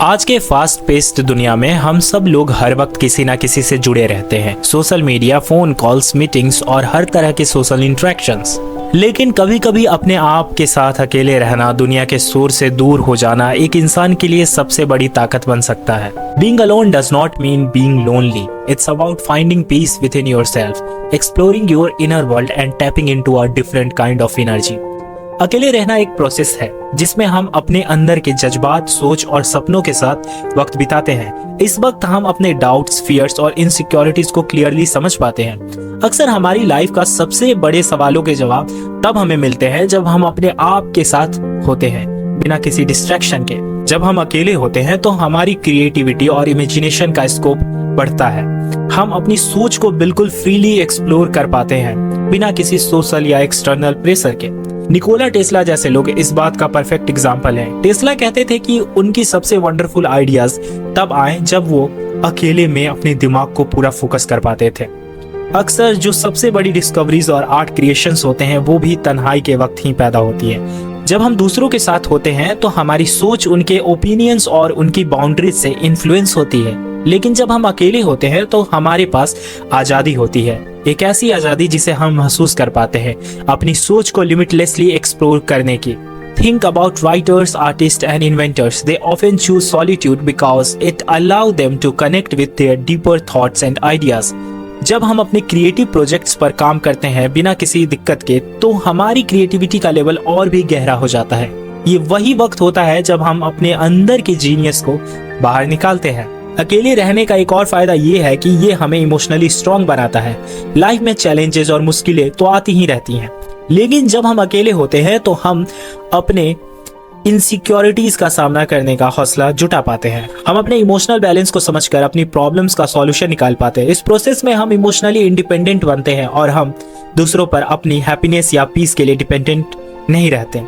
आज के fast paced दुनिया में हम सब लोग हर वक्त किसी ना किसी से जुड़े रहते हैं। Social media, phone calls, meetings और हर तरह के सोशल इंटरेक्शंस। लेकिन कभी कभी अपने आप के साथ अकेले रहना, दुनिया के शोर से दूर हो जाना एक इंसान के लिए सबसे बड़ी ताकत बन सकता है। Being alone does not mean being lonely. It's about finding peace within yourself, exploring your inner world and tapping into a different kind of energy. अकेले रहना एक प्रोसेस है जिसमें हम अपने अंदर के जज्बात, सोच और सपनों के साथ वक्त बिताते हैं। इस वक्त हम अपने डाउट्स, फियर्स और इनसिक्योरिटीज को क्लियरली समझ पाते हैं। अक्सर हमारी लाइफ का सबसे बड़े सवालों के जवाब तब हमें मिलते हैं जब हम अपने आप के साथ होते हैं, बिना किसी डिस्ट्रैक्शन के। जब हम अकेले होते हैं तो हमारी क्रिएटिविटी और इमेजिनेशन का स्कोप बढ़ता है। हम अपनी सोच को बिल्कुल फ्रीली एक्सप्लोर कर पाते हैं, बिना किसी सोशल या एक्सटर्नल प्रेशर के। निकोला टेस्ला जैसे लोग इस बात का परफेक्ट एग्जाम्पल हैं। टेस्ला कहते थे कि उनकी सबसे वंडरफुल आइडियाज तब आए जब वो अकेले में अपने दिमाग को पूरा फोकस कर पाते थे। अक्सर जो सबसे बड़ी डिस्कवरीज और आर्ट क्रिएशंस होते हैं वो भी तन्हाई के वक्त ही पैदा होती है। जब हम दूसरों के साथ होते हैं तो हमारी सोच उनके ओपिनियंस और उनकी बाउंड्रीज से इन्फ्लुएंस होती है, लेकिन जब हम अकेले होते हैं तो हमारे पास आजादी होती है। एक ऐसी आजादी जिसे हम महसूस कर पाते हैं अपनी सोच को लिमिटलेसली एक्सप्लोर करने की। Think about writers, artists and inventors. They often choose solitude because it allows them to connect with their deeper thoughts and ideas. जब हम अपने क्रिएटिव प्रोजेक्ट्स पर काम करते हैं बिना किसी दिक्कत के, तो हमारी क्रिएटिविटी का लेवल और भी गहरा हो जाता है। ये वही वक्त होता है जब हम अपने अंदर के जीनियस को बाहर निकालते हैं। अकेले रहने का एक और फायदा ये है कि ये हमें इमोशनली स्ट्रांग बनाता है। लाइफ में चैलेंजेस और मुश्किलें तो आती ही रहती हैं, लेकिन जब हम अकेले होते हैं तो हम अपने इनसिक्योरिटीज का सामना करने का हौसला जुटा पाते हैं। हम अपने इमोशनल बैलेंस को समझकर अपनी प्रॉब्लम्स का सॉल्यूशन निकाल पाते हैं। इस प्रोसेस में हम इमोशनली इंडिपेंडेंट बनते हैं और हम दूसरों पर अपनी हैप्पीनेस या पीस के लिए डिपेंडेंट नहीं रहते।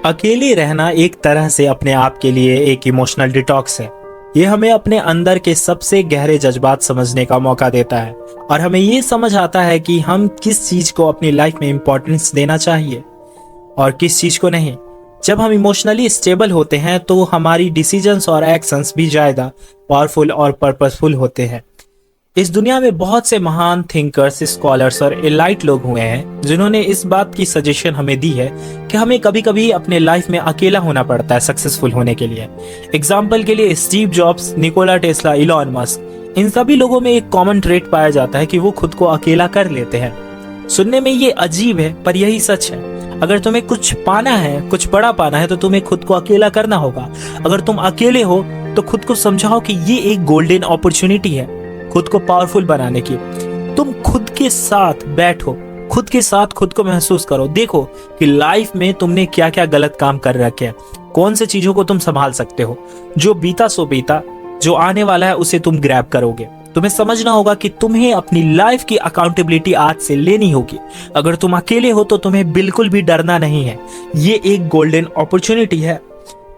अकेले रहना एक तरह से अपने आप के लिए एक इमोशनल डिटॉक्स है। ये हमें अपने अंदर के सबसे गहरे जज्बात समझने का मौका देता है और हमें ये समझ आता है कि हम किस चीज को अपनी लाइफ में इम्पोर्टेंस देना चाहिए और किस चीज को नहीं। जब हम इमोशनली स्टेबल होते हैं तो हमारी डिसीजंस और एक्शंस भी ज्यादा पावरफुल और पर्पसफुल होते हैं। इस दुनिया में बहुत से महान थिंकर्स, स्कॉलर्स और एलाइट लोग हुए हैं जिन्होंने इस बात की सजेशन हमें दी है कि हमें कभी कभी अपने लाइफ में अकेला होना पड़ता है सक्सेसफुल होने के लिए। एग्जाम्पल के लिए Steve Jobs, Nikola Tesla, Elon Musk, इन सभी लोगों में एक कॉमन ट्रेट पाया जाता है कि वो खुद को अकेला कर लेते हैं। सुनने में ये अजीब है पर यही सच है। अगर तुम्हें कुछ पाना है, कुछ बड़ा पाना है, तो तुम्हें खुद को अकेला करना होगा। अगर तुम अकेले हो तो खुद को समझाओ कि ये एक गोल्डन अपॉर्चुनिटी है खुद को पावरफुल बनाने की। तुम खुद के साथ बैठो, खुद के साथ खुद को महसूस करो। देखो कि लाइफ में तुमने क्या क्या गलत काम कर रखे हैं, कौन से चीजों को तुम संभाल सकते हो। जो बीता सो बीता, जो आने वाला है उसे तुम ग्रैब करोगे। तुम्हें समझना होगा कि तुम्हें अपनी लाइफ की अकाउंटेबिलिटी आज से लेनी होगी। अगर तुम अकेले हो तो तुम्हें बिल्कुल भी डरना नहीं है। ये एक गोल्डन अपॉर्चुनिटी है,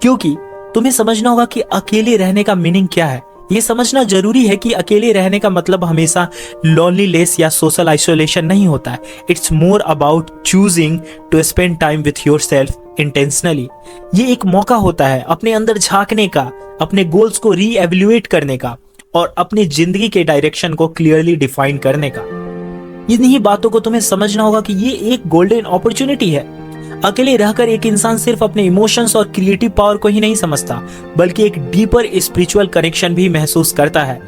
क्योंकि तुम्हें समझना होगा कि अकेले रहने का मीनिंग क्या है। ये समझना जरूरी है कि अकेले रहने का मतलब हमेशा लोनलीनेस या सोशल आइसोलेशन नहीं होता है। It's more about choosing to spend time with yourself intentionally. ये एक मौका होता है अपने अंदर झांकने का, अपने गोल्स को रीएवैल्यूएट करने का और अपनी जिंदगी के डायरेक्शन को क्लियरली डिफाइन करने का। इन्हीं बातों को तुम्हें समझना होगा कि ये एक गोल्डन अपॉर्चुनिटी है। अकेले रहकर एक इंसान सिर्फ अपने इमोशंस और क्रिएटिव पावर को ही नहीं समझता, बल्कि एक डीपर स्पिरिचुअल कनेक्शन भी महसूस करता है।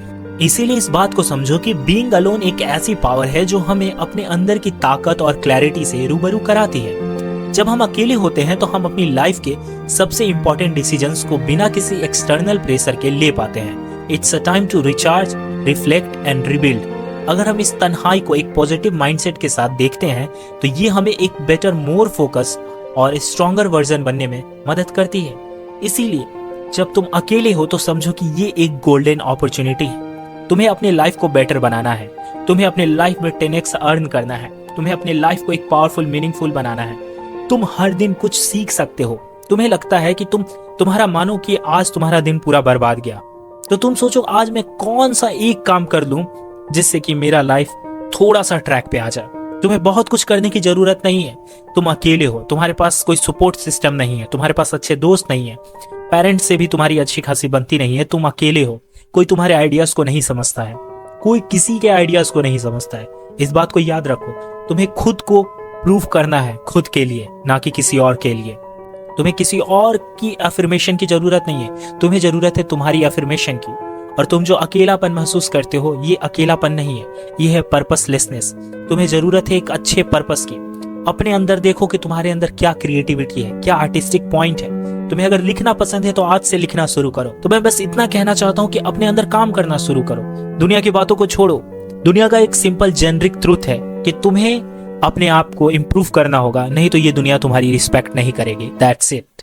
इसीलिए इस बात को समझो कि बीइंग अलोन एक ऐसी पावर है जो हमें अपने अंदर की ताकत और क्लैरिटी से रूबरू कराती है। जब हम अकेले होते हैं तो हम अपनी लाइफ के सबसे इंपॉर्टेंट डिसीजंस को बिना किसी एक्सटर्नल प्रेशर के ले पाते हैं। It's a time to recharge, reflect and rebuild. अगर हम इस तन्हाई को एक पॉजिटिव माइंडसेट के साथ देखते हैं तो ये हमें एक बेटर, मोर फोकस और स्ट्रॉन्गर वर्जन बनने में मदद करती है। इसीलिए जब तुम अकेले हो तो समझो कि ये एक गोल्डन अपॉर्चुनिटी है। तुम्हें अपने लाइफ को बेटर बनाना है, तुम्हें अपने लाइफ में 10x अर्न करना है, तुम्हें अपने लाइफ को एक पावरफुल, मीनिंगफुल बनाना है। तुम हर दिन कुछ सीख सकते हो। तुम्हें लगता है कि तुम्हारा मानो कि आज तुम्हारा दिन पूरा बर्बाद गया, तो तुम सोचो आज मैं कौन सा एक काम कर लूं जिससे कि मेरा लाइफ थोड़ा सा ट्रैक पे आ जाए। तुम्हें बहुत कुछ करने की जरूरत नहीं है। तुम अकेले हो, तुम्हारे पास कोई सपोर्ट सिस्टम नहीं है, तुम्हारे पास अच्छे दोस्त नहीं है, पेरेंट्स से भी तुम्हारी अच्छी खासी बनती नहीं है, तुम अकेले हो, कोई तुम्हारे आइडियाज को नहीं समझता है, कोई किसी के आइडियाज को नहीं समझता है। इस बात को याद रखो, तुम्हें खुद को प्रूव करना है, खुद के लिए, ना कि किसी और के लिए। तुम्हें किसी और की अफर्मेशन की जरूरत नहीं है, तुम्हें जरूरत है तुम्हारी अफर्मेशन की। और तुम जो अकेलापन महसूस करते हो, ये अकेलापन नहीं है, ये है पर्पसलेसनेस। तुम्हें जरूरत है एक अच्छे पर्पस की। अपने अंदर देखो कि तुम्हारे अंदर क्या क्रिएटिविटी है, क्या आर्टिस्टिक पॉइंट है। तुम्हें अगर लिखना पसंद है तो आज से लिखना शुरू करो। तो मैं बस इतना कहना चाहता हूँ कि अपने अंदर काम करना शुरू करो, दुनिया की बातों को छोड़ो। दुनिया का एक सिंपल जेनरिक ट्रूथ है कि तुम्हें अपने आप को इम्प्रूव करना होगा, नहीं तो ये दुनिया तुम्हारी रिस्पेक्ट नहीं करेगी। That's it.